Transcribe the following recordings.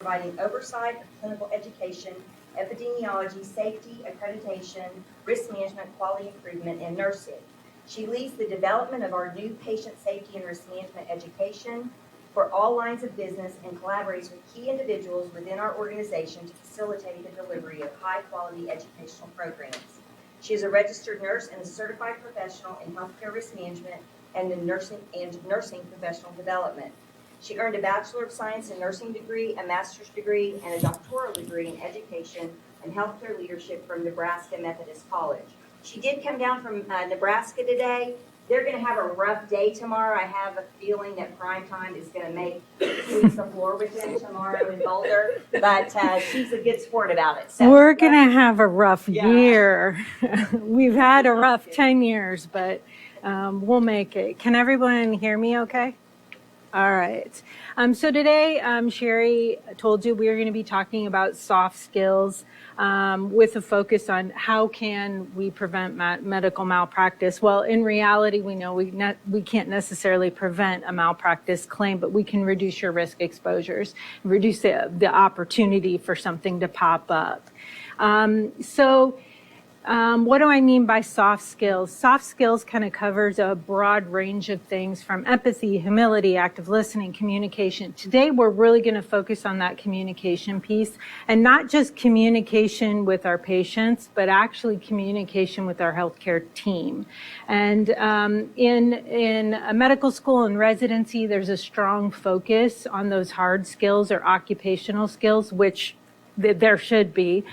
providing oversight of clinical education, epidemiology, safety, accreditation, risk management, quality improvement, and nursing. She leads the development of our new patient safety and risk management education for all lines of business and collaborates with key individuals within our organization to facilitate the delivery of high-quality educational programs. She is a registered nurse and a certified professional in healthcare risk management and in nursing professional development. She earned a Bachelor of Science in Nursing degree, a master's degree, and a doctoral degree in education and healthcare leadership from Nebraska Methodist College. She did come down from Nebraska today. They're going to have a rough day tomorrow. I have a feeling that prime time is going to sweep the floor with them tomorrow in Boulder, but she's a good sport about it. So, we're going to have a rough year. We've had a rough 10 years, but we'll make it. Can everyone hear me okay? All right. So today, Sherry told you we are going to be talking about soft skills with a focus on how can we prevent medical malpractice. Well, in reality, we know we can't necessarily prevent a malpractice claim, but we can reduce your risk exposures, reduce the opportunity for something to pop up. What do I mean by soft skills? Soft skills kind of covers a broad range of things from empathy, humility, active listening, communication. Today, we're really going to focus on that communication piece, and not just communication with our patients, but actually communication with our healthcare team. And in a medical school and residency, there's a strong focus on those hard skills or occupational skills, which there should be.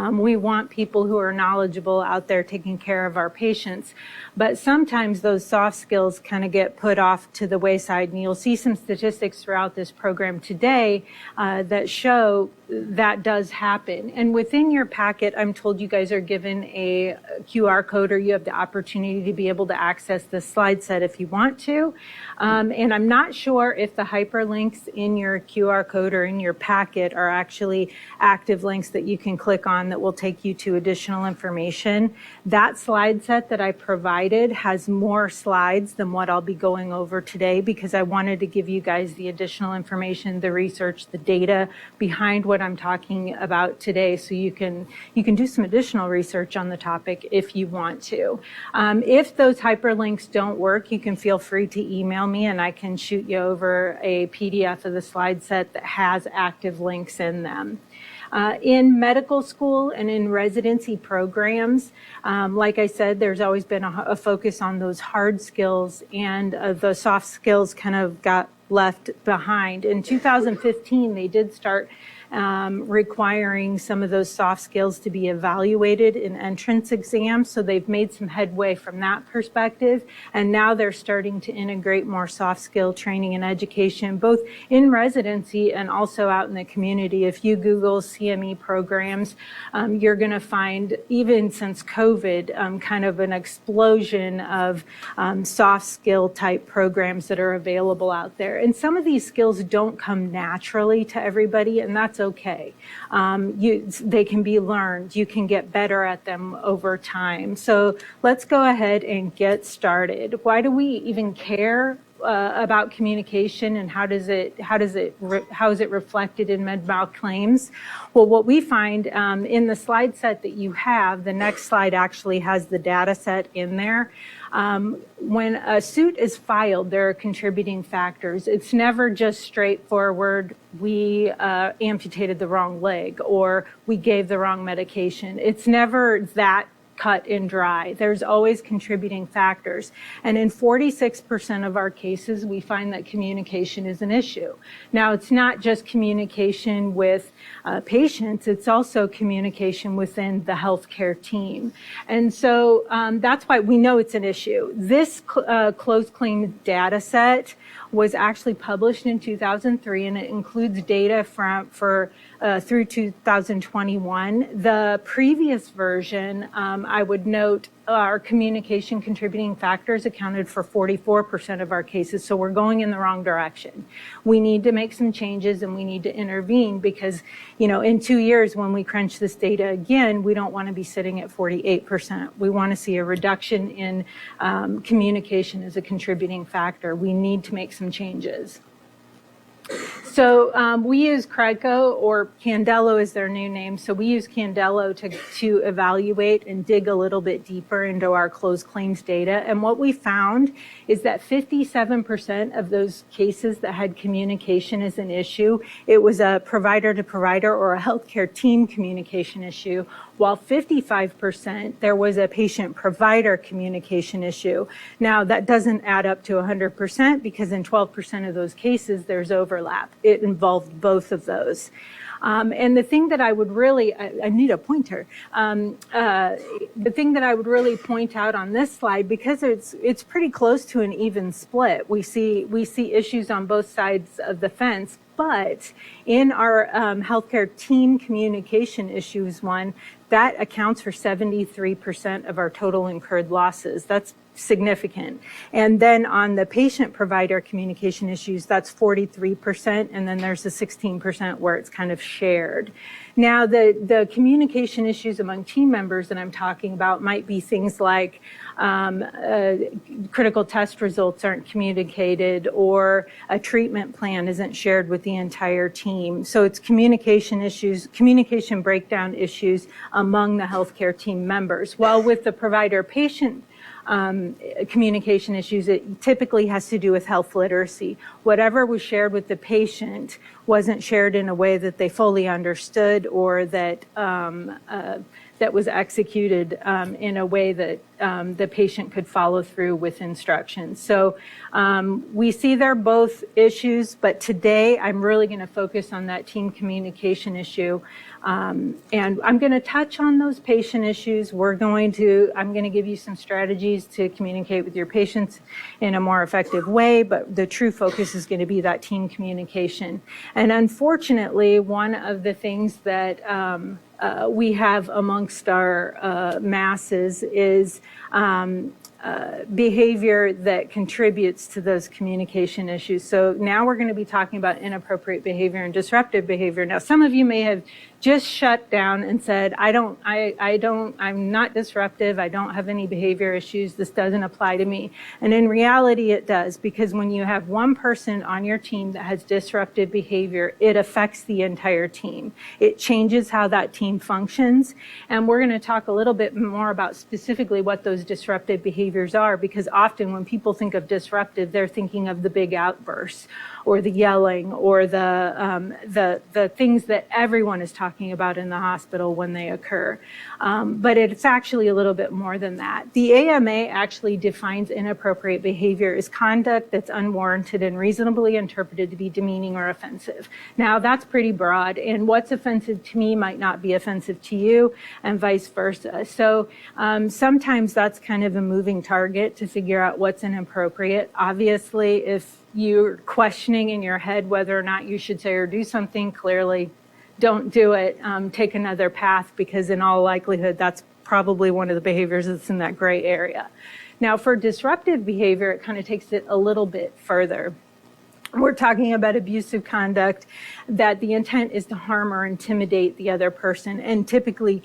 We want people who are knowledgeable out there taking care of our patients. But sometimes those soft skills kind of get put off to the wayside. And you'll see some statistics throughout this program today that show that does happen. And within your packet, I'm told you guys are given a QR code, or you have the opportunity to be able to access the slide set if you want to. And I'm not sure if the hyperlinks in your QR code or in your packet are actually active links that you can click on that will take you to additional information. That slide set that I provided has more slides than what I'll be going over today, because I wanted to give you guys the additional information, the research, the data behind what I'm talking about today, so you can do some additional research on the topic if you want to. If those hyperlinks don't work, you can feel free to email me and I can shoot you over a PDF of the slide set that has active links in them. In medical school and in residency programs, like I said, there's always been a focus on those hard skills, and the soft skills kind of got left behind. In 2015, they did start requiring some of those soft skills to be evaluated in entrance exams. So they've made some headway from that perspective. And now they're starting to integrate more soft skill training and education, both in residency and also out in the community. If you Google CME programs, you're going to find, even since COVID, kind of an explosion of soft skill type programs that are available out there. And some of these skills don't come naturally to everybody, and that's okay. They can be learned. You can get better at them over time. So let's go ahead and get started. Why do we even care about communication, and how is it reflected in med mal claims? Well, what we find in the slide set that you have, the next slide actually has the data set in there. When a suit is filed, there are contributing factors. It's never just straightforward, we amputated the wrong leg or we gave the wrong medication. It's never that cut and dry. There's always contributing factors. And in 46% of our cases, we find that communication is an issue. Now, it's not just communication with patients, it's also communication within the healthcare team. And so that's why we know it's an issue. This closed claims data set was actually published in 2003, and it includes data through 2021. The previous version, I would note, our communication contributing factors accounted for 44% of our cases, so we're going in the wrong direction. We need to make some changes and we need to intervene, because, in 2 years when we crunch this data again, we don't want to be sitting at 48%. We want to see a reduction in communication as a contributing factor. We need to make some changes. So we use Cradco, or Candelo is their new name. So we use Candelo to evaluate and dig a little bit deeper into our closed claims data. And what we found is that 57% of those cases that had communication as an issue, it was a provider to provider or a healthcare team communication issue, while 55% there was a patient provider communication issue. Now that doesn't add up to 100% because in 12% of those cases there's overlap. It involved both of those. And the thing that I would really, I need a pointer. The thing that I would really point out on this slide, because it's pretty close to an even split. We see issues on both sides of the fence, but in our healthcare team communication issues one, that accounts for 73% of our total incurred losses. That's significant. And then on the patient provider communication issues, that's 43%. And then there's the 16% where it's kind of shared. Now, the communication issues among team members that I'm talking about might be things like critical test results aren't communicated, or a treatment plan isn't shared with the entire team. So it's communication issues, communication breakdown issues among the healthcare team members. While with the provider-patient communication issues, it typically has to do with health literacy. Whatever was shared with the patient wasn't shared in a way that they fully understood, or that that was executed in a way that the patient could follow through with instructions. So we see they're both issues, but today I'm really going to focus on that team communication issue. And I'm going to touch on those patient issues. I'm going to give you some strategies to communicate with your patients in a more effective way, but the true focus is going to be that team communication. And unfortunately, one of the things that we have amongst our masses is behavior that contributes to those communication issues. So now we're going to be talking about inappropriate behavior and disruptive behavior. Now, some of you may have just shut down and said, I'm not disruptive. I don't have any behavior issues. This doesn't apply to me. And in reality, it does, because when you have one person on your team that has disruptive behavior, it affects the entire team. It changes how that team functions. And we're going to talk a little bit more about specifically what those disruptive behaviors are, because often when people think of disruptive, they're thinking of the big outbursts, or the yelling, or the things that everyone is talking about in the hospital when they occur. But it's actually a little bit more than that. The AMA actually defines inappropriate behavior as conduct that's unwarranted and reasonably interpreted to be demeaning or offensive. Now, that's pretty broad, and what's offensive to me might not be offensive to you, and vice versa. So sometimes that's kind of a moving target to figure out what's inappropriate. Obviously, if you're questioning in your head whether or not you should say or do something, clearly don't do it. Take another path, because in all likelihood, that's probably one of the behaviors that's in that gray area. Now, for disruptive behavior, it kind of takes it a little bit further. We're talking about abusive conduct that the intent is to harm or intimidate the other person, and typically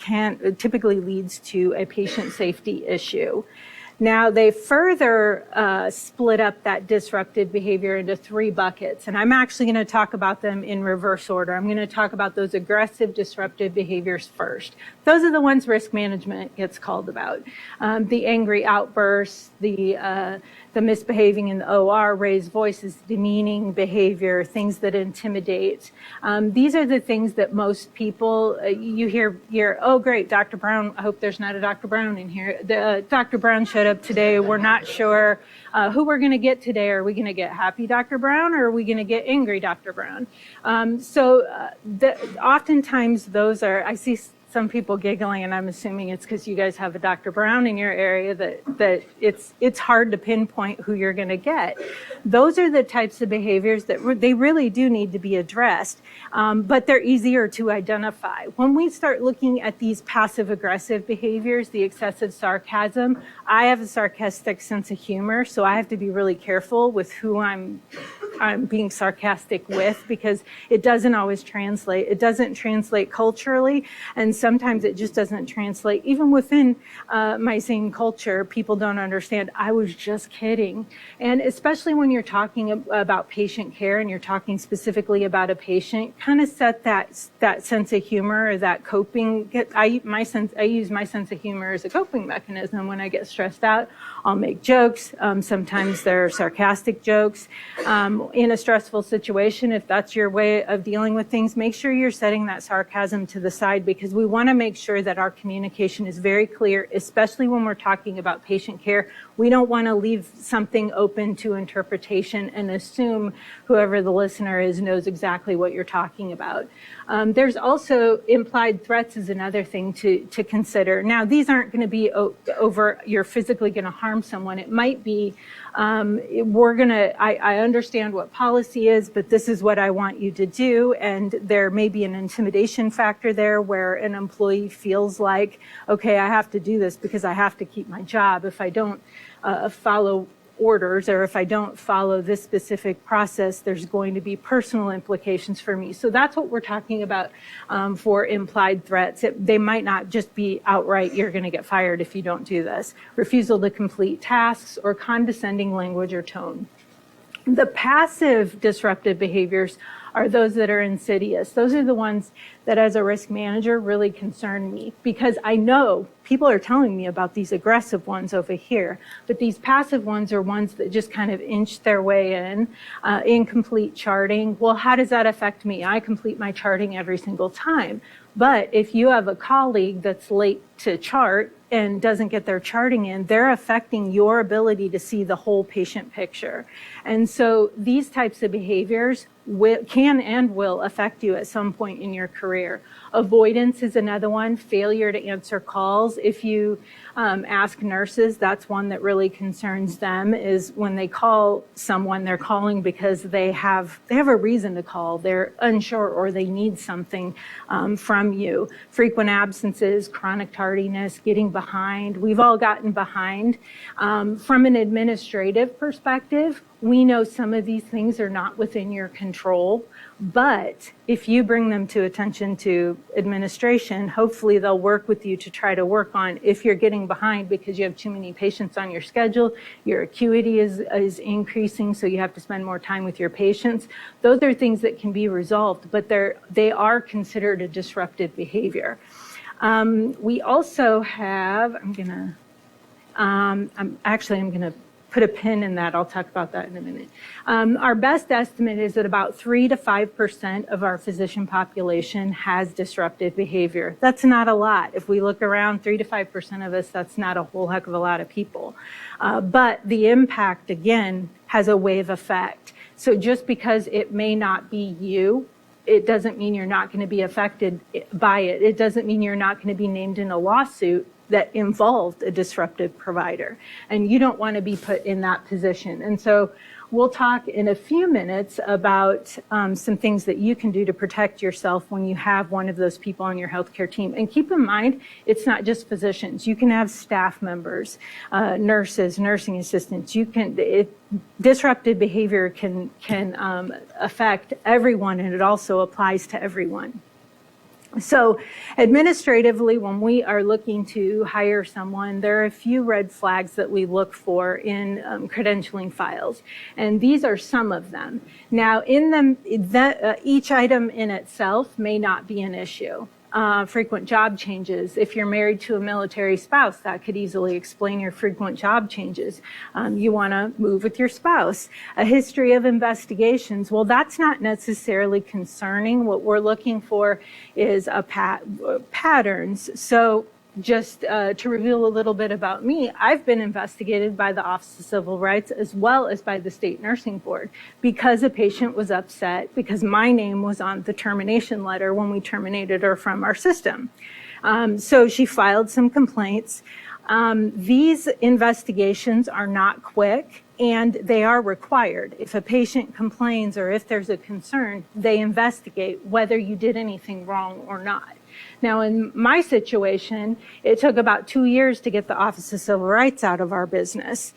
leads to a patient safety issue. Now, they further split up that disruptive behavior into 3 buckets, and I'm actually going to talk about them in reverse order. I'm going to talk about those aggressive disruptive behaviors first. Those are the ones risk management gets called about. The angry outbursts, the misbehaving in the OR, raised voices, demeaning behavior, things that intimidate. These are the things that most people, you hear, oh great, Dr. Brown, I hope there's not a Dr. Brown in here. Dr. Brown showed up today. We're not sure who we're going to get today. Are we going to get happy Dr. Brown, or are we going to get angry Dr. Brown? Oftentimes those are, I see some people giggling, and I'm assuming it's because you guys have a Dr. Brown in your area that it's hard to pinpoint who you're going to get. Those are the types of behaviors that they really do need to be addressed, but they're easier to identify. When we start looking at these passive-aggressive behaviors, the excessive sarcasm, I have a sarcastic sense of humor, so I have to be really careful with who I'm I'm being sarcastic with, because it doesn't always translate. It doesn't translate culturally, and sometimes it just doesn't translate. Even within my same culture, people don't understand. I was just kidding. And especially when you're talking about patient care and you're talking specifically about a patient, kind of set that sense of humor, or that coping. I use my sense of humor as a coping mechanism. When I get stressed out, I'll make jokes. Sometimes they're sarcastic jokes. In a stressful situation, if that's your way of dealing with things, make sure you're setting that sarcasm to the side, because we want to make sure that our communication is very clear, especially when we're talking about patient care. We don't want to leave something open to interpretation and assume whoever the listener is knows exactly what you're talking about. There's also implied threats is another thing to consider. Now, these aren't going to be over you're physically going to harm someone. It might be I understand what policy is, but this is what I want you to do. And there may be an intimidation factor there where an employee feels like, okay, I have to do this because I have to keep my job. If I don't follow orders, or if I don't follow this specific process, there's going to be personal implications for me. So that's what we're talking about for implied threats. They might not just be outright, you're going to get fired if you don't do this. Refusal to complete tasks, or condescending language or tone. The passive disruptive behaviors are those that are insidious. Those are the ones that, as a risk manager, really concern me, because I know people are telling me about these aggressive ones over here, but these passive ones are ones that just kind of inch their way in. Incomplete charting. Well, how does that affect me? I complete my charting every single time. But if you have a colleague that's late to chart and doesn't get their charting in, they're affecting your ability to see the whole patient picture. And so these types of behaviors can and will affect you at some point in your career. Avoidance is another one. Failure to answer calls. If you ask nurses, that's one that really concerns them, is when they call someone, they're calling because they have a reason to call. They're unsure, or they need something from you. Frequent absences, chronic tardiness, getting behind. We've all gotten behind. From an administrative perspective, we know some of these things are not within your control, but if you bring them to attention to administration, hopefully they'll work with you to try to work on if you're getting behind because you have too many patients on your schedule, your acuity is increasing, so you have to spend more time with your patients. Those are things that can be resolved, but they are considered a disruptive behavior. We also have, I'm gonna put a pin in that. I'll talk about that in a minute. Our best estimate is that about 3 to 5% of our physician population has disruptive behavior. That's not a lot. If we look around, 3 to 5% of us, that's not a whole heck of a lot of people. But the impact, again, has a wave effect. So just because it may not be you, it doesn't mean you're not going to be affected by it. It doesn't mean you're not going to be named in a lawsuit that involved a disruptive provider. And you don't want to be put in that position. And so we'll talk in a few minutes about some things that you can do to protect yourself when you have one of those people on your healthcare team. And keep in mind, it's not just physicians. You can have staff members, nurses, nursing assistants. Disruptive behavior can affect everyone, and it also applies to everyone. So administratively, when we are looking to hire someone, there are a few red flags that we look for in credentialing files. And these are some of them. Now, in them, each item in itself may not be an issue. Frequent job changes. If you're married to a military spouse, that could easily explain your frequent job changes. You want to move with your spouse. A history of investigations. Well, that's not necessarily concerning. What we're looking for is patterns. So just to reveal a little bit about me, I've been investigated by the Office of Civil Rights as well as by the State Nursing Board because a patient was upset because my name was on the termination letter when we terminated her from our system. So she filed some complaints. These investigations are not quick, and they are required. If a patient complains or if there's a concern, they investigate whether you did anything wrong or not. Now, in my situation, it took about 2 years to get the Office of Civil Rights out of our business.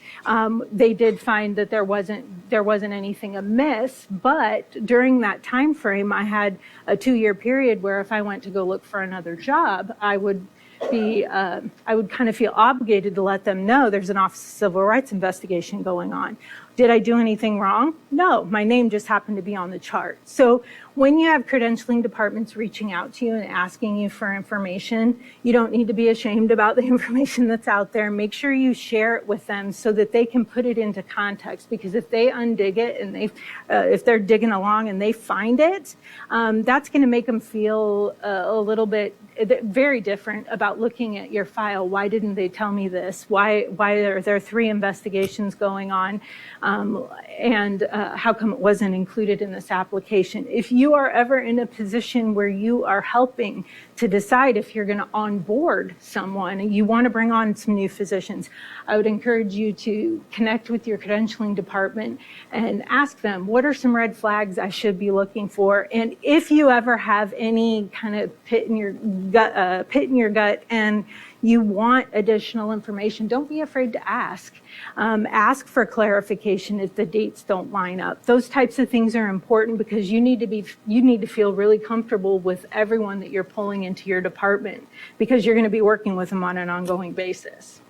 They did find that there wasn't anything amiss, but during that time frame, I had a 2-year period where if I went to go look for another job, I would kind of feel obligated to let them know there's an Office of Civil Rights investigation going on. Did I do anything wrong? No, my name just happened to be on the chart. So when you have credentialing departments reaching out to you and asking you for information, you don't need to be ashamed about the information that's out there. Make sure you share it with them so that they can put it into context, because if they undig it and if they're digging along and they find it, that's going to make them feel a little bit very different about looking at your file. Why didn't they tell me this? Why are there 3 investigations going on? And how come it wasn't included in this application? If you are ever in a position where you are helping to decide if you're going to onboard someone and you want to bring on some new physicians, I would encourage you to connect with your credentialing department and ask them, what are some red flags I should be looking for? And if you ever have any kind of pit in your gut and you want additional information, don't be afraid to ask. Ask for clarification if the dates don't line up. Those types of things are important because you need to feel really comfortable with everyone that you're pulling into your department, because you're going to be working with them on an ongoing basis.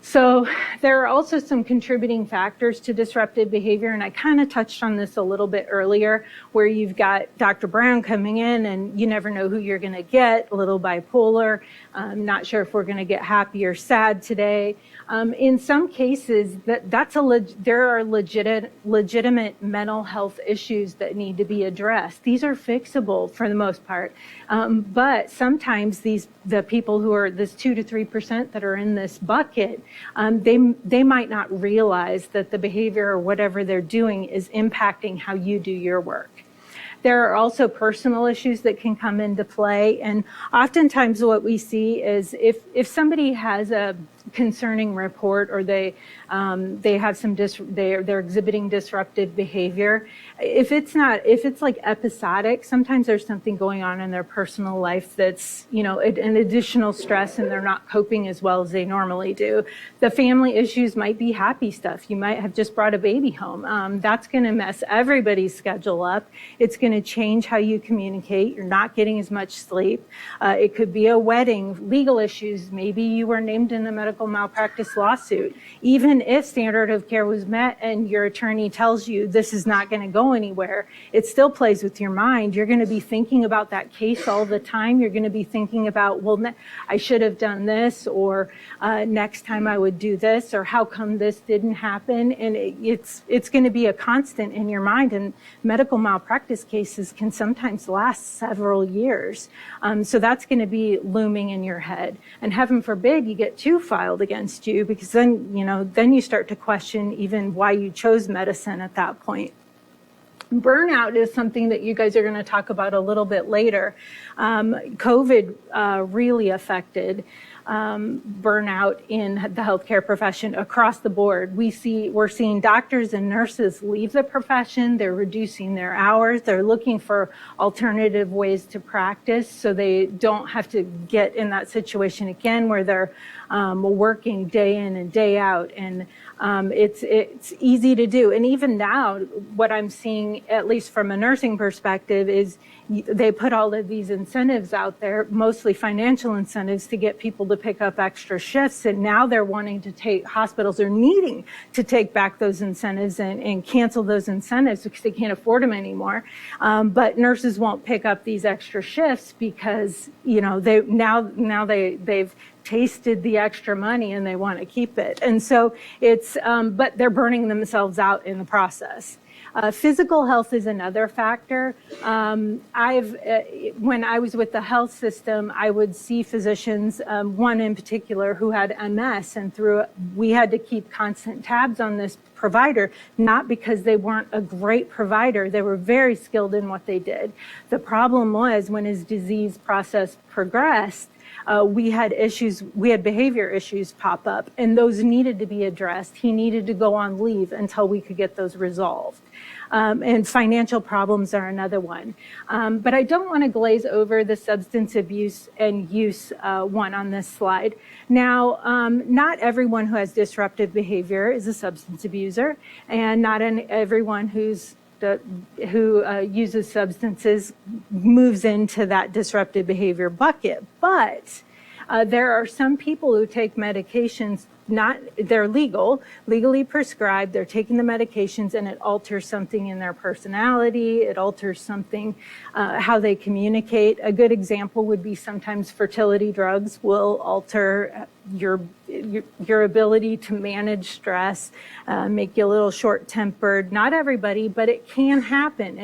So there are also some contributing factors to disruptive behavior, and I kind of touched on this a little bit earlier, where you've got Dr. Brown coming in and you never know who you're going to get, a little bipolar, not sure if we're going to get happy or sad today. In some cases, there are legitimate mental health issues that need to be addressed. These are fixable for the most part, but sometimes the people who are this 2 to 3% that are in this bucket, they might not realize that the behavior or whatever they're doing is impacting how you do your work. There are also personal issues that can come into play, and oftentimes what we see is if somebody has a concerning report or they have they're exhibiting disruptive behavior, if it's like episodic, sometimes there's something going on in their personal life that's an additional stress and they're not coping as well as they normally do. The family issues might be happy stuff. You might have just brought a baby home. That's going to mess everybody's schedule up. It's going to change how you communicate. You're not getting as much sleep. It could be a wedding, legal issues. Maybe you were named in a medical malpractice lawsuit. Even if standard of care was met and your attorney tells you this is not going to go anywhere, it still plays with your mind. You're going to be thinking about that case all the time. You're going to be thinking about, well, I should have done this, or next time I would do this, or how come this didn't happen? And it's going to be a constant in your mind. And medical malpractice cases can sometimes last several years. So that's going to be looming in your head. And heaven forbid you get 2 filed against you, because then you start to question even why you chose medicine at that point. Burnout is something that you guys are going to talk about a little bit later. COVID really affected burnout in the healthcare profession across the board. We're seeing doctors and nurses leave the profession. They're reducing their hours. They're looking for alternative ways to practice so they don't have to get in that situation again where they're working day in and day out. And it's easy to do. And even now, what I'm seeing, at least from a nursing perspective, is they put all of these incentives out there, mostly financial incentives, to get people to pick up extra shifts. And now they're wanting to hospitals are needing to take back those incentives and cancel those incentives because they can't afford them anymore. But nurses won't pick up these extra shifts because, they've tasted the extra money and they want to keep it. And so but they're burning themselves out in the process. Physical health is another factor. When I was with the health system, I would see physicians, one in particular who had MS, and we had to keep constant tabs on this provider, not because they weren't a great provider. They were very skilled in what they did. The problem was when his disease process progressed, we had behavior issues pop up, and those needed to be addressed. He needed to go on leave until we could get those resolved. And financial problems are another one. But I don't want to glaze over the substance abuse and use one on this slide. Now, not everyone who has disruptive behavior is a substance abuser, and not everyone who uses substances moves into that disruptive behavior bucket. But there are some people who take medications, they're legally prescribed, they're taking the medications, and it alters something in their personality, it alters something, how they communicate. A good example would be sometimes fertility drugs will alter your ability to manage stress, make you a little short-tempered. Not everybody, but it can happen,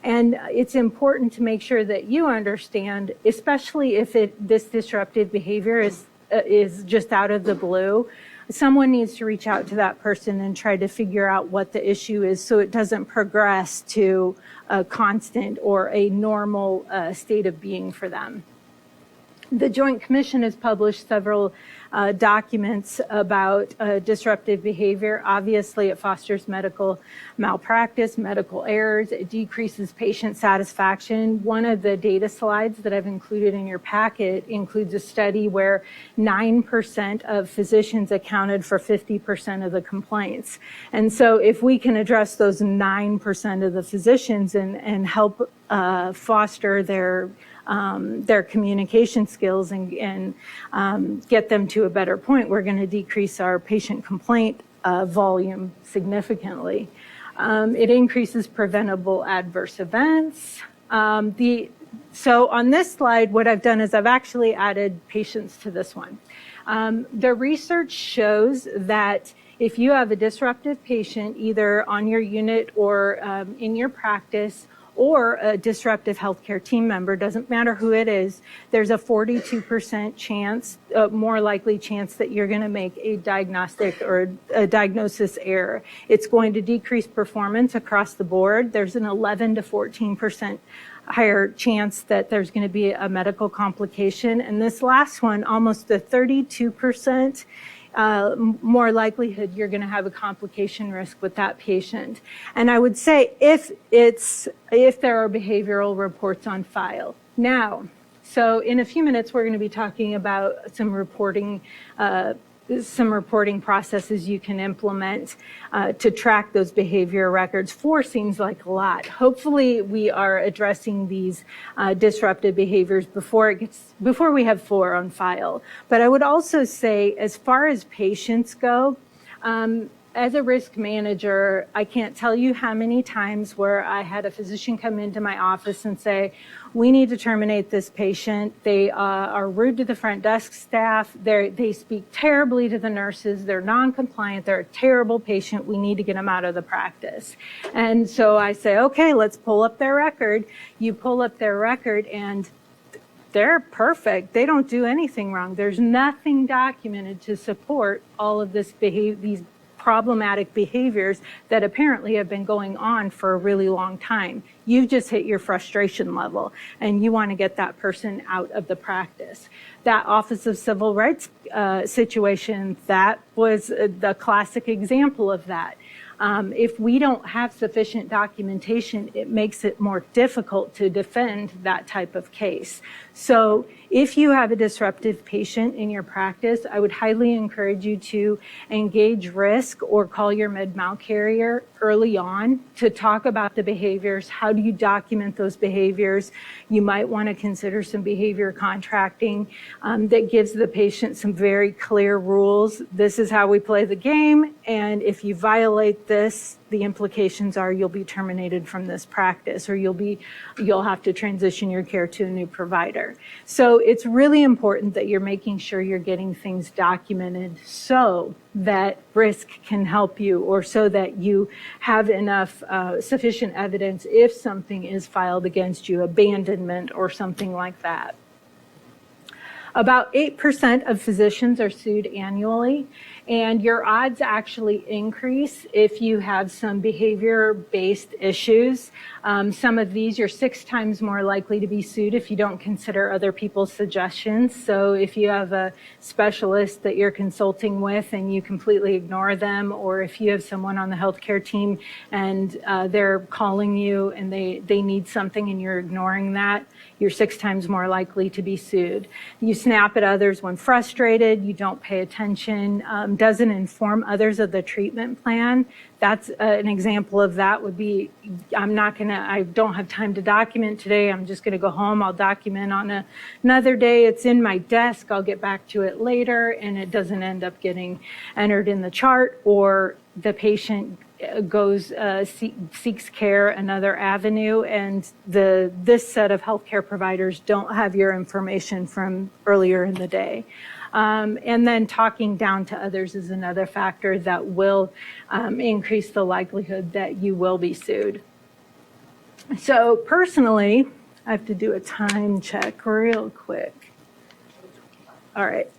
and it's important to make sure that you understand, especially if this disruptive behavior is just out of the blue. Someone needs to reach out to that person and try to figure out what the issue is so it doesn't progress to a constant or a normal state of being for them. The Joint Commission has published several documents about disruptive behavior. Obviously, it fosters medical malpractice, medical errors. It decreases patient satisfaction. One of the data slides that I've included in your packet includes a study where 9% of physicians accounted for 50% of the complaints. And so if we can address those 9% of the physicians and help foster their communication skills and get them to a better point, we're going to decrease our patient complaint volume significantly. It increases preventable adverse events. So on this slide, what I've done is I've actually added patients to this one. The research shows that if you have a disruptive patient, either on your unit or in your practice, or a disruptive healthcare team member, doesn't matter who it is, there's a 42% chance, more likely chance that you're going to make a diagnostic or a diagnosis error. It's going to decrease performance across the board. There's an 11 to 14% higher chance that there's going to be a medical complication. And this last one, almost a 32% more likelihood you're going to have a complication risk with that patient. And I would say if there are behavioral reports on file. Now, so in a few minutes, we're going to be talking about some reporting processes you can implement to track those behavior records. 4 seems like a lot. Hopefully, we are addressing these disruptive behaviors before we have 4 on file. But I would also say, as far as patients go, as a risk manager, I can't tell you how many times where I had a physician come into my office and say, we need to terminate this patient. They are rude to the front desk staff. They speak terribly to the nurses. They're non-compliant. They're a terrible patient. We need to get them out of the practice. And so I say, okay, let's pull up their record. You pull up their record and they're perfect. They don't do anything wrong. There's nothing documented to support all of these problematic behaviors that apparently have been going on for a really long time. You've just hit your frustration level and you want to get that person out of the practice. That Office of Civil Rights situation, that was the classic example of that. If we don't have sufficient documentation, it makes it more difficult to defend that type of case. So if you have a disruptive patient in your practice, I would highly encourage you to engage risk or call your med-mal carrier early on to talk about the behaviors. How do you document those behaviors? You might want to consider some behavior contracting that gives the patient some very clear rules. This is how we play the game, and if you violate this, the implications are you'll be terminated from this practice, or you'll have to transition your care to a new provider. So it's really important that you're making sure you're getting things documented so that risk can help you, or so that you have enough sufficient evidence if something is filed against you, abandonment or something like that. About 8% of physicians are sued annually, And your odds actually increase if you have some behavior-based issues. Some of these, you're 6 times more likely to be sued if you don't consider other people's suggestions. So if you have a specialist that you're consulting with and you completely ignore them, or if you have someone on the healthcare team and they're calling you and they need something and you're ignoring that, you're 6 times more likely to be sued. You snap at others when frustrated, you don't pay attention, doesn't inform others of the treatment plan. That's an example of that would be, I don't have time to document today, I'm just gonna go home, I'll document on another day, it's in my desk, I'll get back to it later, and it doesn't end up getting entered in the chart, or the patient seeks care another avenue, and this set of healthcare providers don't have your information from earlier in the day. And then talking down to others is another factor that will increase the likelihood that you will be sued. So personally, I have to do a time check real quick. All right.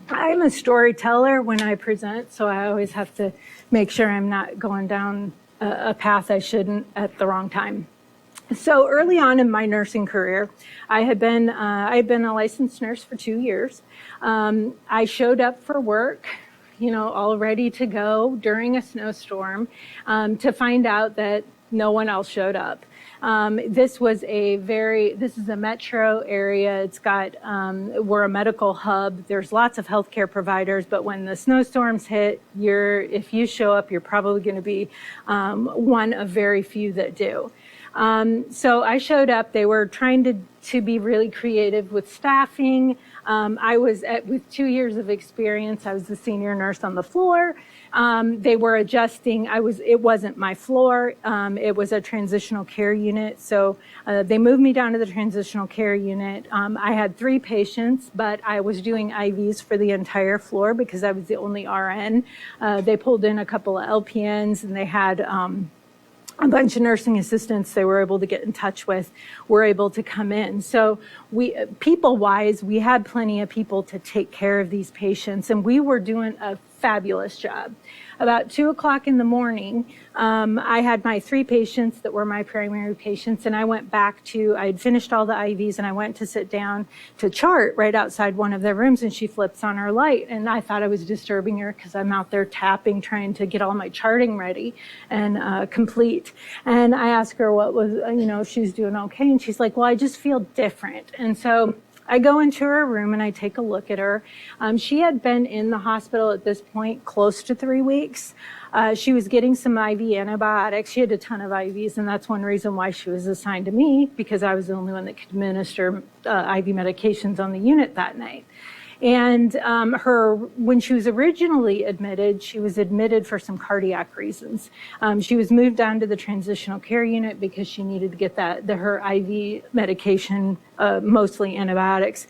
I'm a storyteller when I present, so I always have to make sure I'm not going down a path I shouldn't at the wrong time. So early on in my nursing career, I had been a licensed nurse for 2 years. I showed up for work, all ready to go during a snowstorm, to find out that no one else showed up. This is a metro area. It's got, we're a medical hub. There's lots of healthcare providers, but when the snowstorms hit, if you show up, you're probably going to be one of very few that do. So I showed up. They were trying to be really creative with staffing. With 2 years of experience, I was the senior nurse on the floor. They were adjusting. It wasn't my floor. It was a transitional care unit. So they moved me down to the transitional care unit. I had 3 patients, but I was doing IVs for the entire floor because I was the only RN. They pulled in a couple of LPNs, and they had a bunch of nursing assistants they were able to get in touch with were able to come in. So people-wise, we had plenty of people to take care of these patients, and we were doing a fabulous job. About 2 o'clock in the morning, I had my 3 patients that were my primary patients, and I had finished all the IVs, and I went to sit down to chart right outside one of their rooms, and she flips on her light, and I thought I was disturbing her because I'm out there tapping, trying to get all my charting ready and complete. And I asked her if she was doing okay, and she's like, well, I just feel different. And so I go into her room and I take a look at her. She had been in the hospital at this point close to 3 weeks. She was getting some IV antibiotics. She had a ton of IVs, and that's one reason why she was assigned to me, because I was the only one that could administer IV medications on the unit that night. And when she was originally admitted, she was admitted for some cardiac reasons. She was moved down to the transitional care unit because she needed to get her IV medication, mostly antibiotics,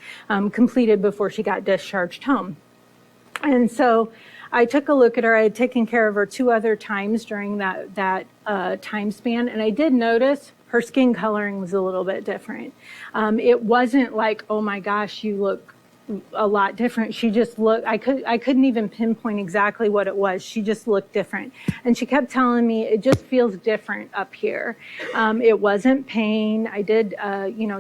completed before she got discharged home. And so I took a look at her. I had taken care of her 2 other times during that time span, and I did notice her skin coloring was a little bit different. It wasn't like, oh my gosh, you look a lot different. She just looked, I couldn't even pinpoint exactly what it was. She just looked different. And she kept telling me, it just feels different up here. It wasn't pain. I did,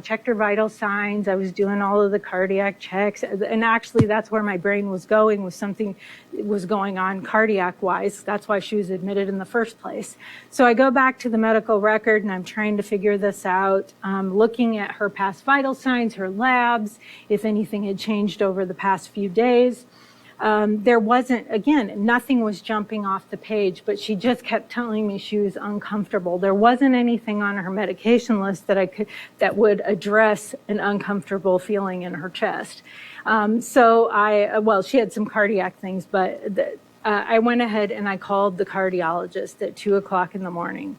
checked her vital signs. I was doing all of the cardiac checks. And actually that's where my brain was going, was something was going on cardiac wise. That's why she was admitted in the first place. So I go back to the medical record and I'm trying to figure this out, looking at her past vital signs, her labs, if anything had changed over the past few days. There wasn't, again, nothing was jumping off the page, but she just kept telling me she was uncomfortable. There wasn't anything on her medication list that would address an uncomfortable feeling in her chest. She had some cardiac things, but I went ahead and I called the cardiologist at 2 o'clock in the morning.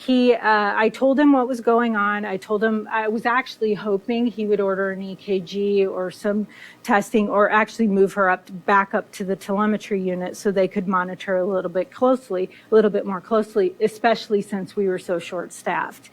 I told him what was going on. I told him I was actually hoping he would order an EKG or some testing, or actually move her back up to the telemetry unit so they could monitor a little bit more closely, especially since we were so short-staffed.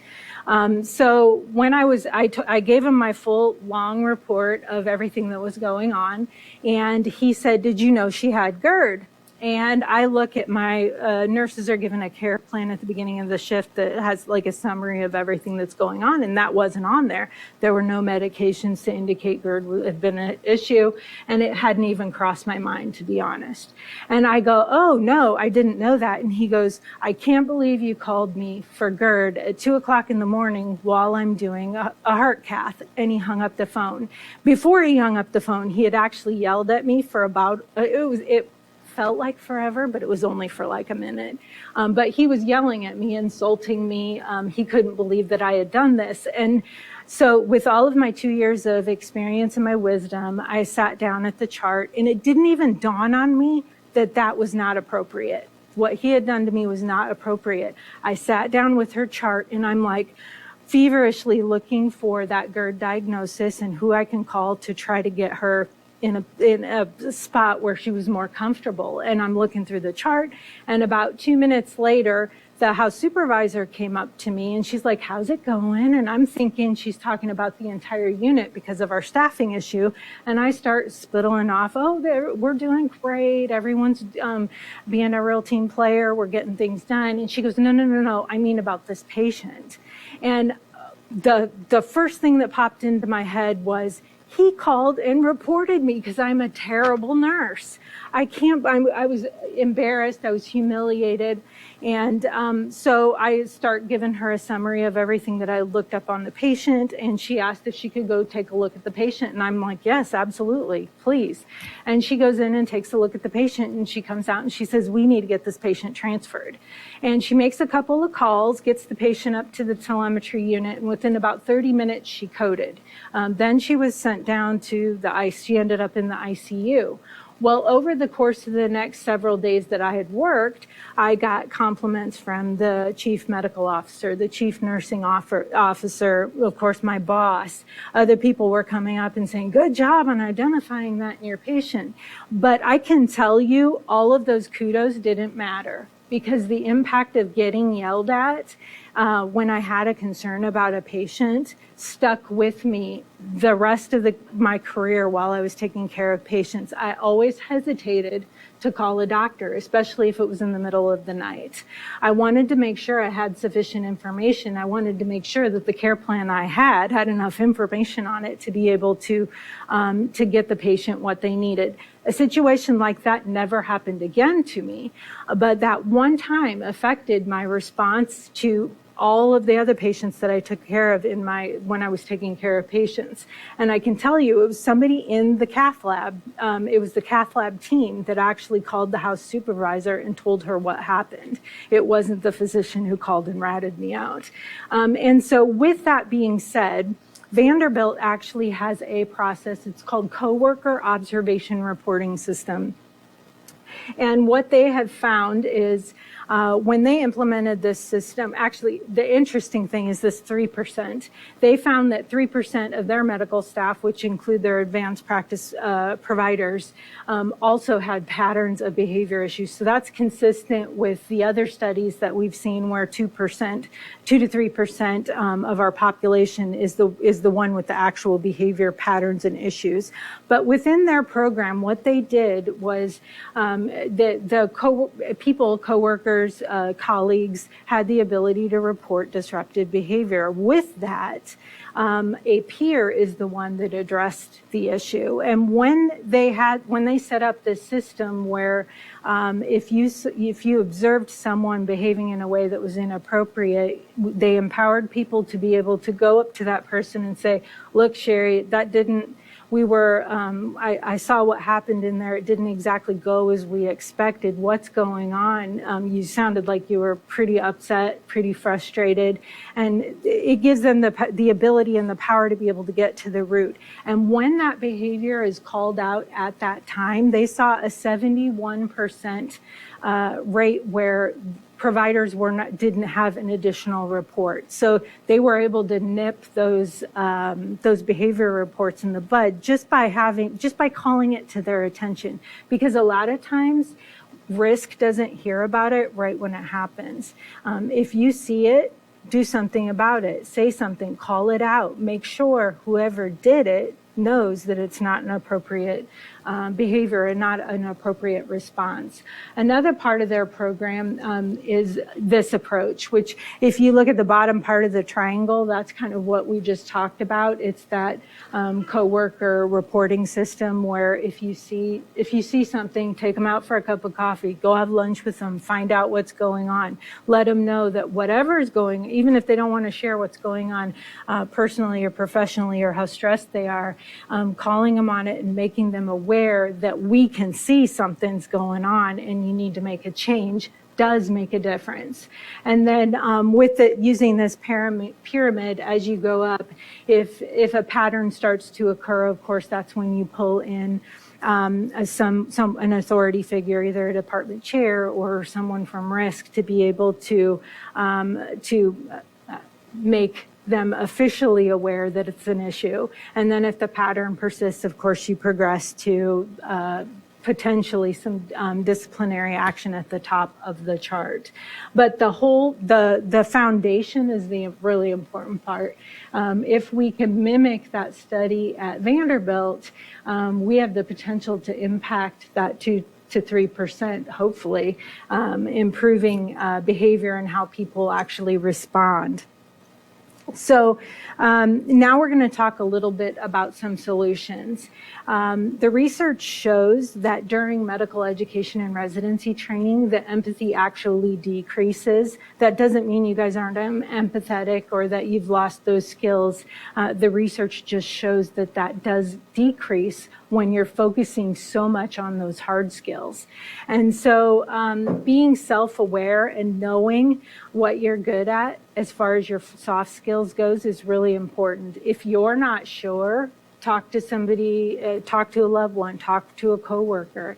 So when I gave him my full long report of everything that was going on, and he said, "Did you know she had GERD?" And I look at my nurses are given a care plan at the beginning of the shift that has like a summary of everything that's going on, and that wasn't on there. There were no medications to indicate GERD had been an issue, and it hadn't even crossed my mind, to be honest. And I go, "Oh no, I didn't know that." And he goes, "I can't believe you called me for GERD at 2:00 in the morning while I'm doing a heart cath." And he hung up the phone. Before he hung up the phone, he had actually yelled at me for about it felt like forever, but it was only for like a minute. But he was yelling at me, insulting me. He couldn't believe that I had done this. And so with all of my 2 years of experience and my wisdom, I sat down at the chart, and it didn't even dawn on me that that was not appropriate. What he had done to me was not appropriate. I sat down with her chart, and I'm like feverishly looking for that GERD diagnosis and who I can call to try to get her in a spot where she was more comfortable. And I'm looking through the chart, and about 2 minutes later, the house supervisor came up to me, and she's like, "How's it going?" And I'm thinking she's talking about the entire unit because of our staffing issue. And I start spittling off, "Oh, we're doing great. Everyone's being a real team player. We're getting things done." And she goes, No. I mean about this patient." And the first thing that popped into my head was, he called and reported me because I'm a terrible nurse. I was embarrassed. I was humiliated. And so I start giving her a summary of everything that I looked up on the patient. And she asked if she could go take a look at the patient. And I'm like, "Yes, absolutely, please." And she goes in and takes a look at the patient. And she comes out and she says, "We need to get this patient transferred." And she makes a couple of calls, gets the patient up to the telemetry unit. And within about 30 minutes, she coded. Then she was sent down to the ICU. She ended up in the ICU. Well, over the course of the next several days that I had worked, I got compliments from the chief medical officer, the chief nursing officer, of course, my boss. Other people were coming up and saying, "Good job on identifying that in your patient." But I can tell you, all of those kudos didn't matter, because the impact of getting yelled at when I had a concern about a patient stuck with me the rest of my career while I was taking care of patients. I always hesitated to call a doctor, especially if it was in the middle of the night. I wanted to make sure I had sufficient information. I wanted to make sure that the care plan I had enough information on it to be able to get the patient what they needed. A situation like that never happened again to me, but that one time affected my response to all of the other patients that I took care of when I was taking care of patients. And I can tell you, it was somebody in the cath lab. It was the cath lab team that actually called the house supervisor and told her what happened. It wasn't the physician who called and ratted me out. And so with that being said, Vanderbilt actually has a process. It's called Coworker Observation Reporting System. And what they have found is when they implemented this system, actually, the interesting thing is this 3%. They found that 3% of their medical staff, which include their advanced practice providers, also had patterns of behavior issues. So that's consistent with the other studies that we've seen where 2 to 3% of our population is the one with the actual behavior patterns and issues. But within their program, what they did was coworkers, colleagues had the ability to report disruptive behavior. With that, a peer is the one that addressed the issue. And when they set up this system where if you observed someone behaving in a way that was inappropriate, they empowered people to be able to go up to that person and say, "Look, Sherry, that didn't." I saw what happened in there. It didn't exactly go as we expected. What's going on? You sounded like you were pretty upset, pretty frustrated. And it gives them the ability and the power to be able to get to the root. And when that behavior is called out at that time, they saw a 71% rate where providers didn't have an additional report. So they were able to nip those behavior reports in the bud just by calling it to their attention. Because a lot of times risk doesn't hear about it right when it happens. If you see it, do something about it, say something, call it out, make sure whoever did it knows that it's not an appropriate behavior and not an appropriate response. Another part of their program is this approach, which if you look at the bottom part of the triangle, that's kind of what we just talked about. It's that coworker reporting system where if you see something, take them out for a cup of coffee, go have lunch with them, find out what's going on, let them know that whatever is going, even if they don't want to share what's going on personally or professionally or how stressed they are, calling them on it and making them aware that we can see something's going on and you need to make a change does make a difference. And then using this pyramid as you go up, if a pattern starts to occur, of course, that's when you pull in an authority figure, either a department chair or someone from risk, to be able to make them officially aware that it's an issue. And then if the pattern persists, of course, you progress to potentially some disciplinary action at the top of the chart. But the foundation is the really important part. If we can mimic that study at Vanderbilt, we have the potential to impact that 2 to 3%, hopefully, improving behavior and how people actually respond. So now we're going to talk a little bit about some solutions. The research shows that during medical education and residency training, the empathy actually decreases. That doesn't mean you guys aren't empathetic or that you've lost those skills. The research just shows that that does decrease when you're focusing so much on those hard skills. And so being self-aware and knowing what you're good at as far as your soft skills goes is really important. If you're not sure, talk to somebody, talk to a loved one, talk to a coworker,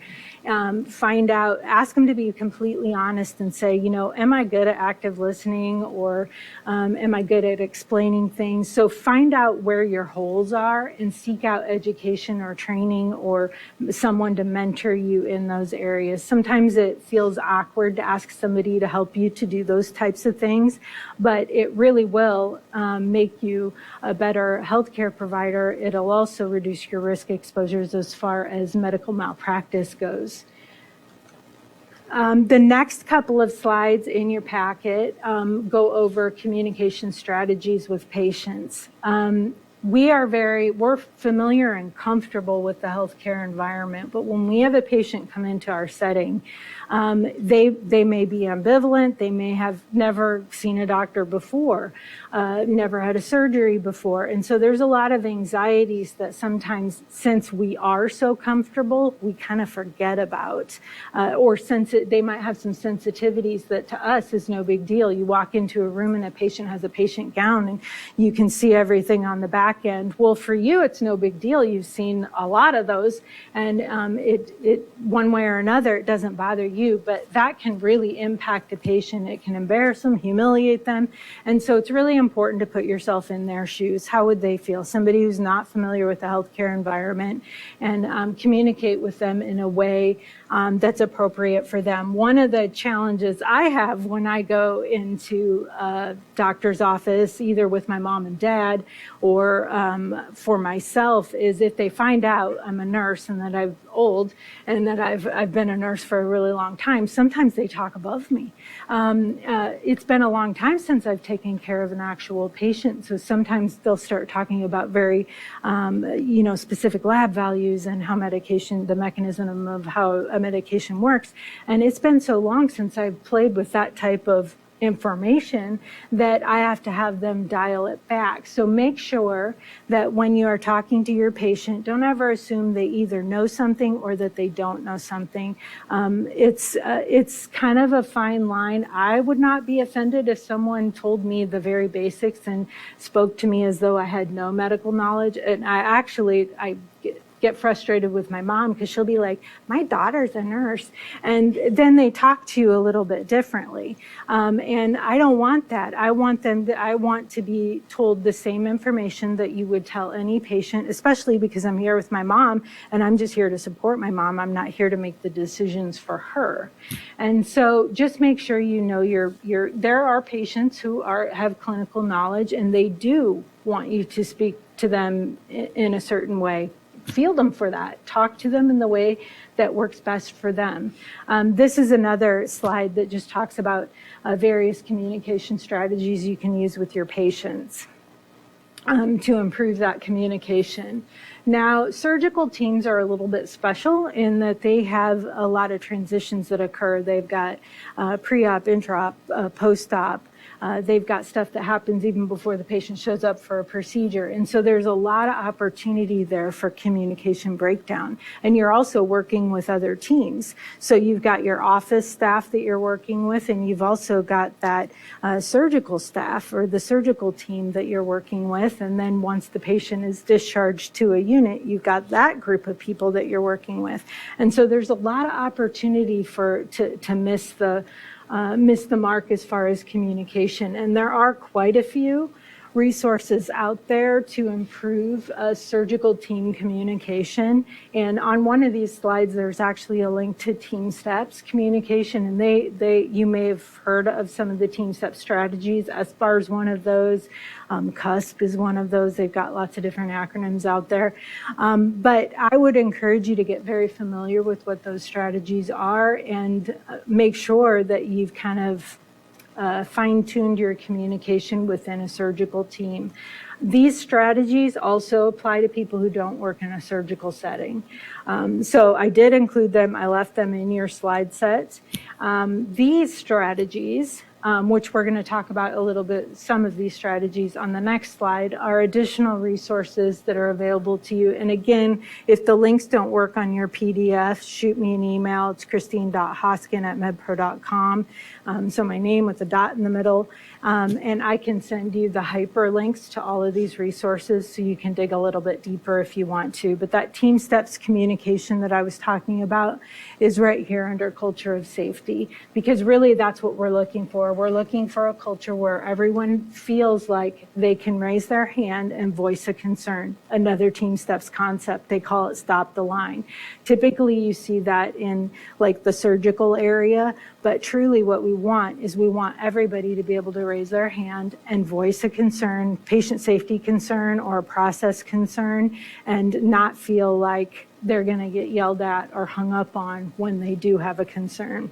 find out, ask them to be completely honest and say, am I good at active listening, or am I good at explaining things? So find out where your holes are and seek out education or training or someone to mentor you in those areas. Sometimes it feels awkward to ask somebody to help you to do those types of things, but it really will make you a better healthcare provider. It'll also reduce your risk exposures as far as medical malpractice goes. The next couple of slides in your packet go over communication strategies with patients. We're familiar and comfortable with the healthcare environment, but when we have a patient come into our setting, they may be ambivalent, they may have never seen a doctor before, never had a surgery before, and so there's a lot of anxieties that sometimes, since we are so comfortable, we kind of forget about, or they might have some sensitivities that to us is no big deal. You walk into a room and a patient has a patient gown and you can see everything on the back end. Well, for you, it's no big deal. You've seen a lot of those, and it one way or another, it doesn't bother you, but that can really impact the patient. It can embarrass them, humiliate them, and so it's really important to put yourself in their shoes. How would they feel? Somebody who's not familiar with the healthcare environment, and communicate with them in a way that's appropriate for them. One of the challenges I have when I go into a doctor's office, either with my mom and dad or for myself, is if they find out I'm a nurse and that I'm old and that I've been a nurse for a really long time, sometimes they talk above me. It's been a long time since I've taken care of an actual patient, so sometimes they'll start talking about very specific lab values and how the mechanism of how a medication works. And it's been so long since I've played with that type of information that I have to have them dial it back. So make sure that when you are talking to your patient, don't ever assume they either know something or that they don't know something. It's kind of a fine line. I would not be offended if someone told me the very basics and spoke to me as though I had no medical knowledge. And I get frustrated with my mom because she'll be like, my daughter's a nurse. And then they talk to you a little bit differently. And I don't want that. I want to be told the same information that you would tell any patient, especially because I'm here with my mom and I'm just here to support my mom. I'm not here to make the decisions for her. And so just make sure you know there are patients who have clinical knowledge and they do want you to speak to them in a certain way. Field them for that. Talk to them in the way that works best for them. This is another slide that just talks about various communication strategies you can use with your patients to improve that communication. Now, surgical teams are a little bit special in that they have a lot of transitions that occur. They've got pre-op, intra-op, post-op. They've got stuff that happens even before the patient shows up for a procedure. And so there's a lot of opportunity there for communication breakdown. And you're also working with other teams. So you've got your office staff that you're working with, and you've also got that surgical staff or the surgical team that you're working with. And then once the patient is discharged to a unit, you've got that group of people that you're working with. And so there's a lot of opportunity to miss the mark as far as communication. And there are quite a few resources out there to improve surgical team communication. And on one of these slides, there's actually a link to Team Steps communication. And you may have heard of some of the Team Steps strategies. SBAR is one of those. CUSP is one of those. They've got lots of different acronyms out there. But I would encourage you to get very familiar with what those strategies are and make sure that you've kind of fine-tuned your communication within a surgical team. These strategies also apply to people who don't work in a surgical setting. So I did include them. I left them in your slide set. These strategies, which we're going to talk about a little bit, some of these strategies on the next slide, are additional resources that are available to you. And again, if the links don't work on your PDF, shoot me an email. It's christine.hoskin@medpro.com. So my name with a dot in the middle. And I can send you the hyperlinks to all of these resources so you can dig a little bit deeper if you want to. But that Team Steps communication that I was talking about is right here under Culture of Safety, because really that's what we're looking for. We're looking for a culture where everyone feels like they can raise their hand and voice a concern. Another Team Steps concept, they call it Stop the Line. Typically you see that in like the surgical area, but truly what we want is we want everybody to be able to raise their hand and voice a concern, patient safety concern or a process concern, and not feel like they're going to get yelled at or hung up on when they do have a concern.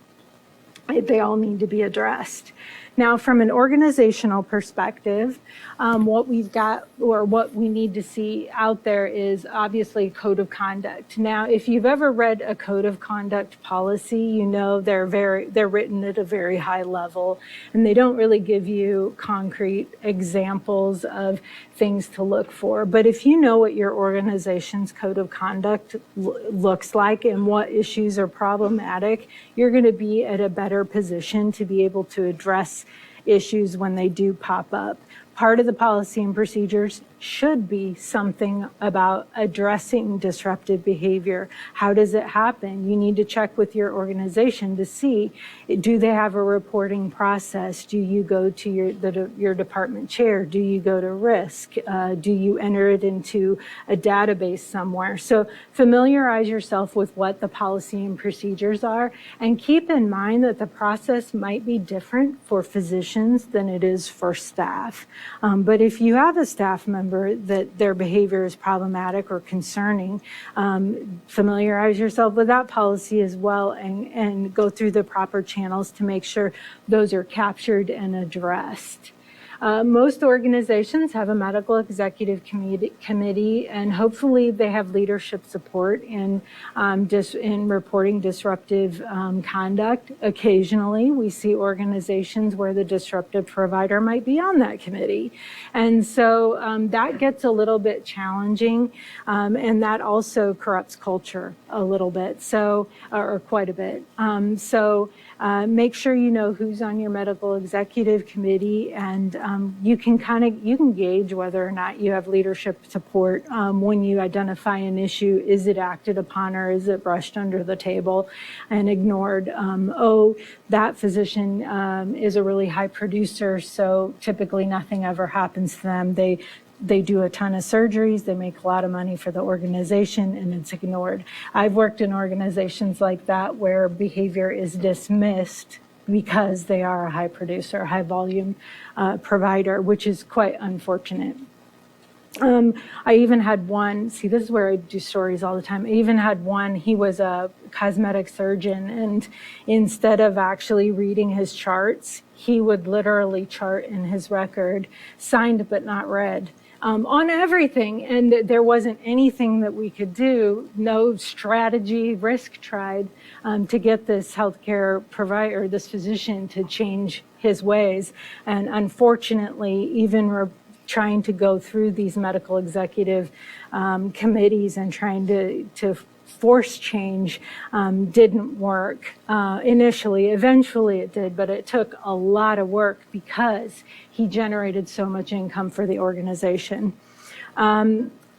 They all need to be addressed. Now, from an organizational perspective, what we've got or what we need to see out there is obviously a code of conduct. Now, if you've ever read a code of conduct policy, you know they're written at a very high level, and they don't really give you concrete examples of things to look for. But if you know what your organization's code of conduct looks like and what issues are problematic, you're going to be at a better position to be able to address issues when they do pop up. Part of the policy and procedures should be something about addressing disruptive behavior. How does it happen? You need to check with your organization to see, do they have a reporting process? Do you go to your department chair? Do you go to risk? Do you enter it into a database somewhere? So familiarize yourself with what the policy and procedures are, and keep in mind that the process might be different for physicians than it is for staff. But if you have a staff member that their behavior is problematic or concerning, familiarize yourself with that policy as well and go through the proper channels to make sure those are captured and addressed. Most organizations have a medical executive committee, and hopefully they have leadership support in reporting disruptive conduct. Occasionally, we see organizations where the disruptive provider might be on that committee. And so that gets a little bit challenging, and that also corrupts culture a little bit, or quite a bit. Make sure you know who's on your medical executive committee, and you can gauge whether or not you have leadership support when you identify an issue. Is it acted upon, or is it brushed under the table and ignored? That physician is a really high producer, so typically nothing ever happens to them. They do a ton of surgeries, they make a lot of money for the organization, and it's ignored. I've worked in organizations like that where behavior is dismissed because they are a high producer, high volume provider, which is quite unfortunate. I even had one, this is where I do stories all the time. I even had one, he was a cosmetic surgeon, and instead of actually reading his charts, he would literally chart in his record, signed but not read. On everything, and there wasn't anything that we could do, no strategy, risk tried to get this healthcare provider, this physician, to change his ways. And unfortunately, even trying to go through these medical executive committees and trying to force change didn't work initially. Eventually it did, but it took a lot of work because he generated so much income for the organization.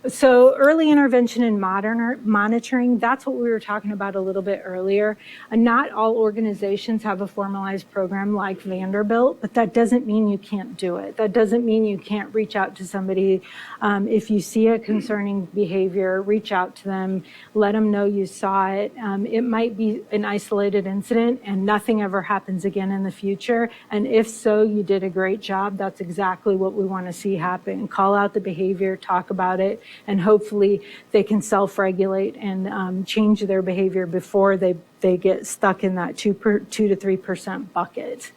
So early intervention and monitoring, that's what we were talking about a little bit earlier. Not all organizations have a formalized program like Vanderbilt, but that doesn't mean you can't do it. That doesn't mean you can't reach out to somebody. If you see a concerning behavior, reach out to them, let them know you saw it. It might be an isolated incident and nothing ever happens again in the future. And if so, you did a great job. That's exactly what we want to see happen. Call out the behavior, talk about it, and hopefully they can self-regulate and change their behavior before they get stuck in that 2 to 3% bucket.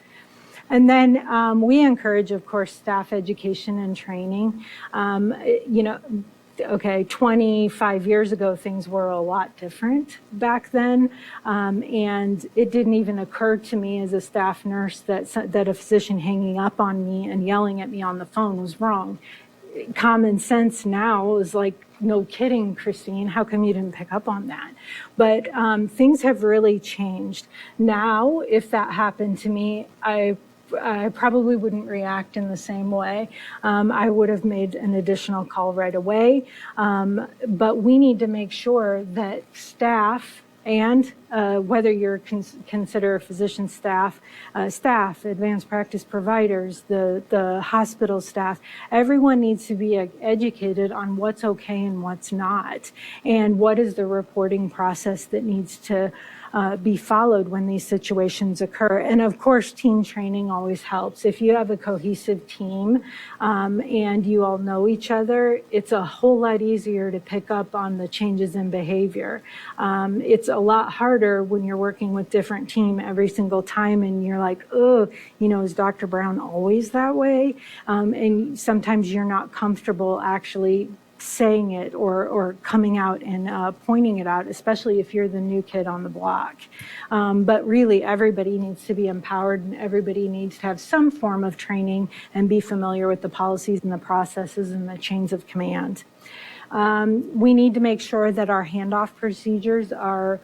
And then we encourage, of course, staff education and training. 25 years ago, things were a lot different back then. And it didn't even occur to me as a staff nurse that a physician hanging up on me and yelling at me on the phone was wrong. Common sense now is like, no kidding, Christine, how come you didn't pick up on that? But things have really changed. Now, if that happened to me, I probably wouldn't react in the same way. I would have made an additional call right away. But we need to make sure that staff, and whether you're consider physician staff, advanced practice providers, the hospital staff, everyone needs to be educated on what's okay and what's not, and what is the reporting process that needs to be followed when these situations occur. And of course, team training always helps. If you have a cohesive team and you all know each other, it's a whole lot easier to pick up on the changes in behavior. It's a lot harder when you're working with different team every single time and you're like, oh, is Dr. Brown always that way? And sometimes you're not comfortable actually saying it or coming out and pointing it out, especially if you're the new kid on the block. But really, everybody needs to be empowered and everybody needs to have some form of training and be familiar with the policies and the processes and the chains of command. We need to make sure that our handoff procedures are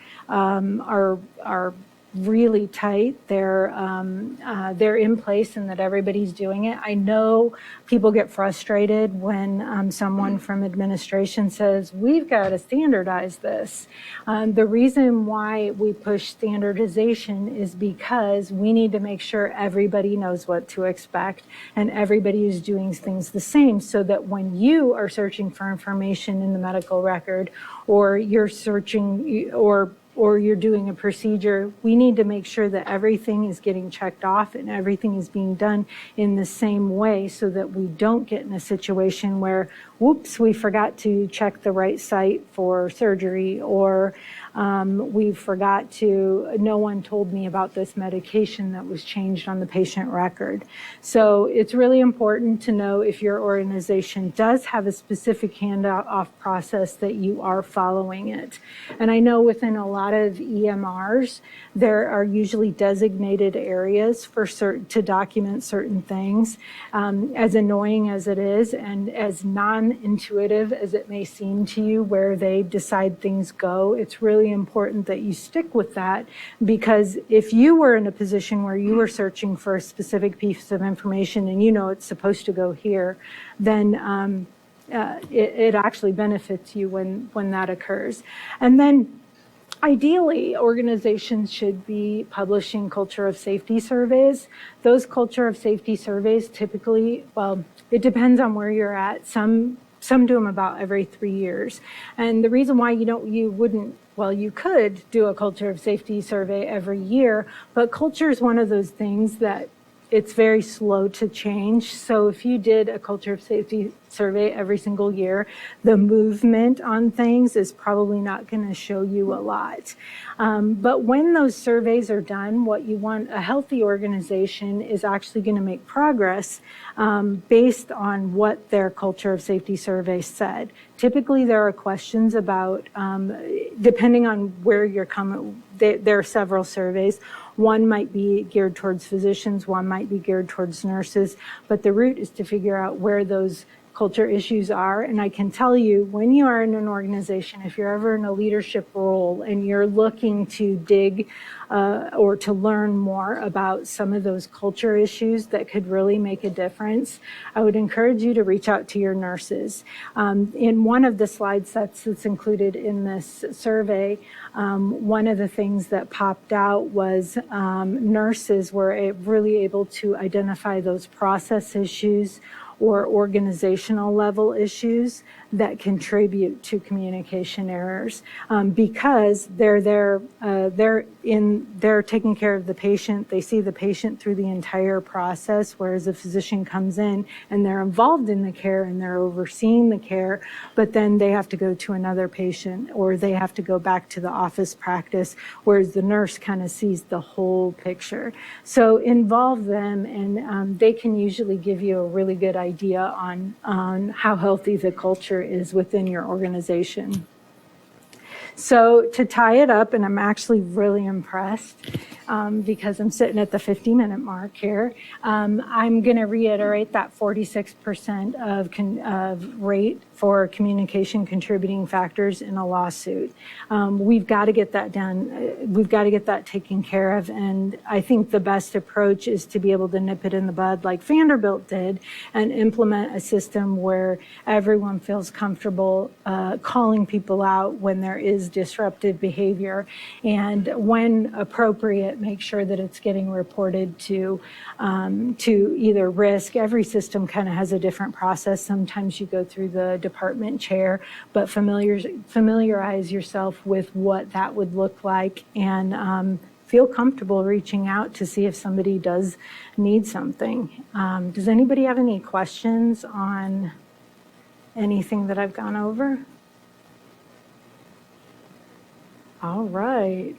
really tight. They're in place and that everybody's doing it. I know people get frustrated when someone from administration says, we've got to standardize this. The reason why we push standardization is because we need to make sure everybody knows what to expect and everybody is doing things the same, so that when you are searching for information in the medical record, or you're searching or you're doing a procedure, we need to make sure that everything is getting checked off and everything is being done in the same way, so that we don't get in a situation where, whoops, we forgot to check the right site for surgery, or we forgot to, no one told me about this medication that was changed on the patient record. So it's really important to know if your organization does have a specific handoff process that you are following it. And I know within a lot lot of EMRs, there are usually designated areas for to document certain things. As annoying as it is and as non-intuitive as it may seem to you where they decide things go, it's really important that you stick with that, because if you were in a position where you were searching for a specific piece of information and you know it's supposed to go here, then it actually benefits you when that occurs. And then ideally, organizations should be publishing culture of safety surveys. Those culture of safety surveys typically, well, it depends on where you're at. Some do them about every 3 years. And the reason why you could do a culture of safety survey every year, but culture is one of those things that it's very slow to change. So if you did a culture of safety survey every single year, the movement on things is probably not going to show you a lot. But when those surveys are done, what you want, a healthy organization is actually going to make progress based on what their culture of safety survey said. Typically, there are questions about, depending on where you're coming, there are several surveys. One might be geared towards physicians, one might be geared towards nurses, but the root is to figure out where those culture issues are. And I can tell you, when you are in an organization, if you're ever in a leadership role and you're looking to dig or to learn more about some of those culture issues that could really make a difference, I would encourage you to reach out to your nurses. In one of the slide sets that's included in this survey, one of the things that popped out was nurses were really able to identify those process issues or organizational level issues that contribute to communication errors, because they're taking care of the patient. They see the patient through the entire process, whereas a physician comes in and they're involved in the care and they're overseeing the care, but then they have to go to another patient or they have to go back to the office practice, whereas the nurse kind of sees the whole picture. So involve them, and they can usually give you a really good idea on how healthy the culture is within your organization. So to tie it up, and I'm actually really impressed because I'm sitting at the 50-minute mark here, I'm going to reiterate that 46% of rate for communication contributing factors in a lawsuit. We've got to get that done. We've got to get that taken care of. And I think the best approach is to be able to nip it in the bud like Vanderbilt did and implement a system where everyone feels comfortable calling people out when there is disruptive behavior, and when appropriate, make sure that it's getting reported to either risk. Every system kind of has a different process. Sometimes you go through the department chair, but familiarize yourself with what that would look like, and feel comfortable reaching out to see if somebody does need something. Does anybody have any questions on anything that I've gone over? All right.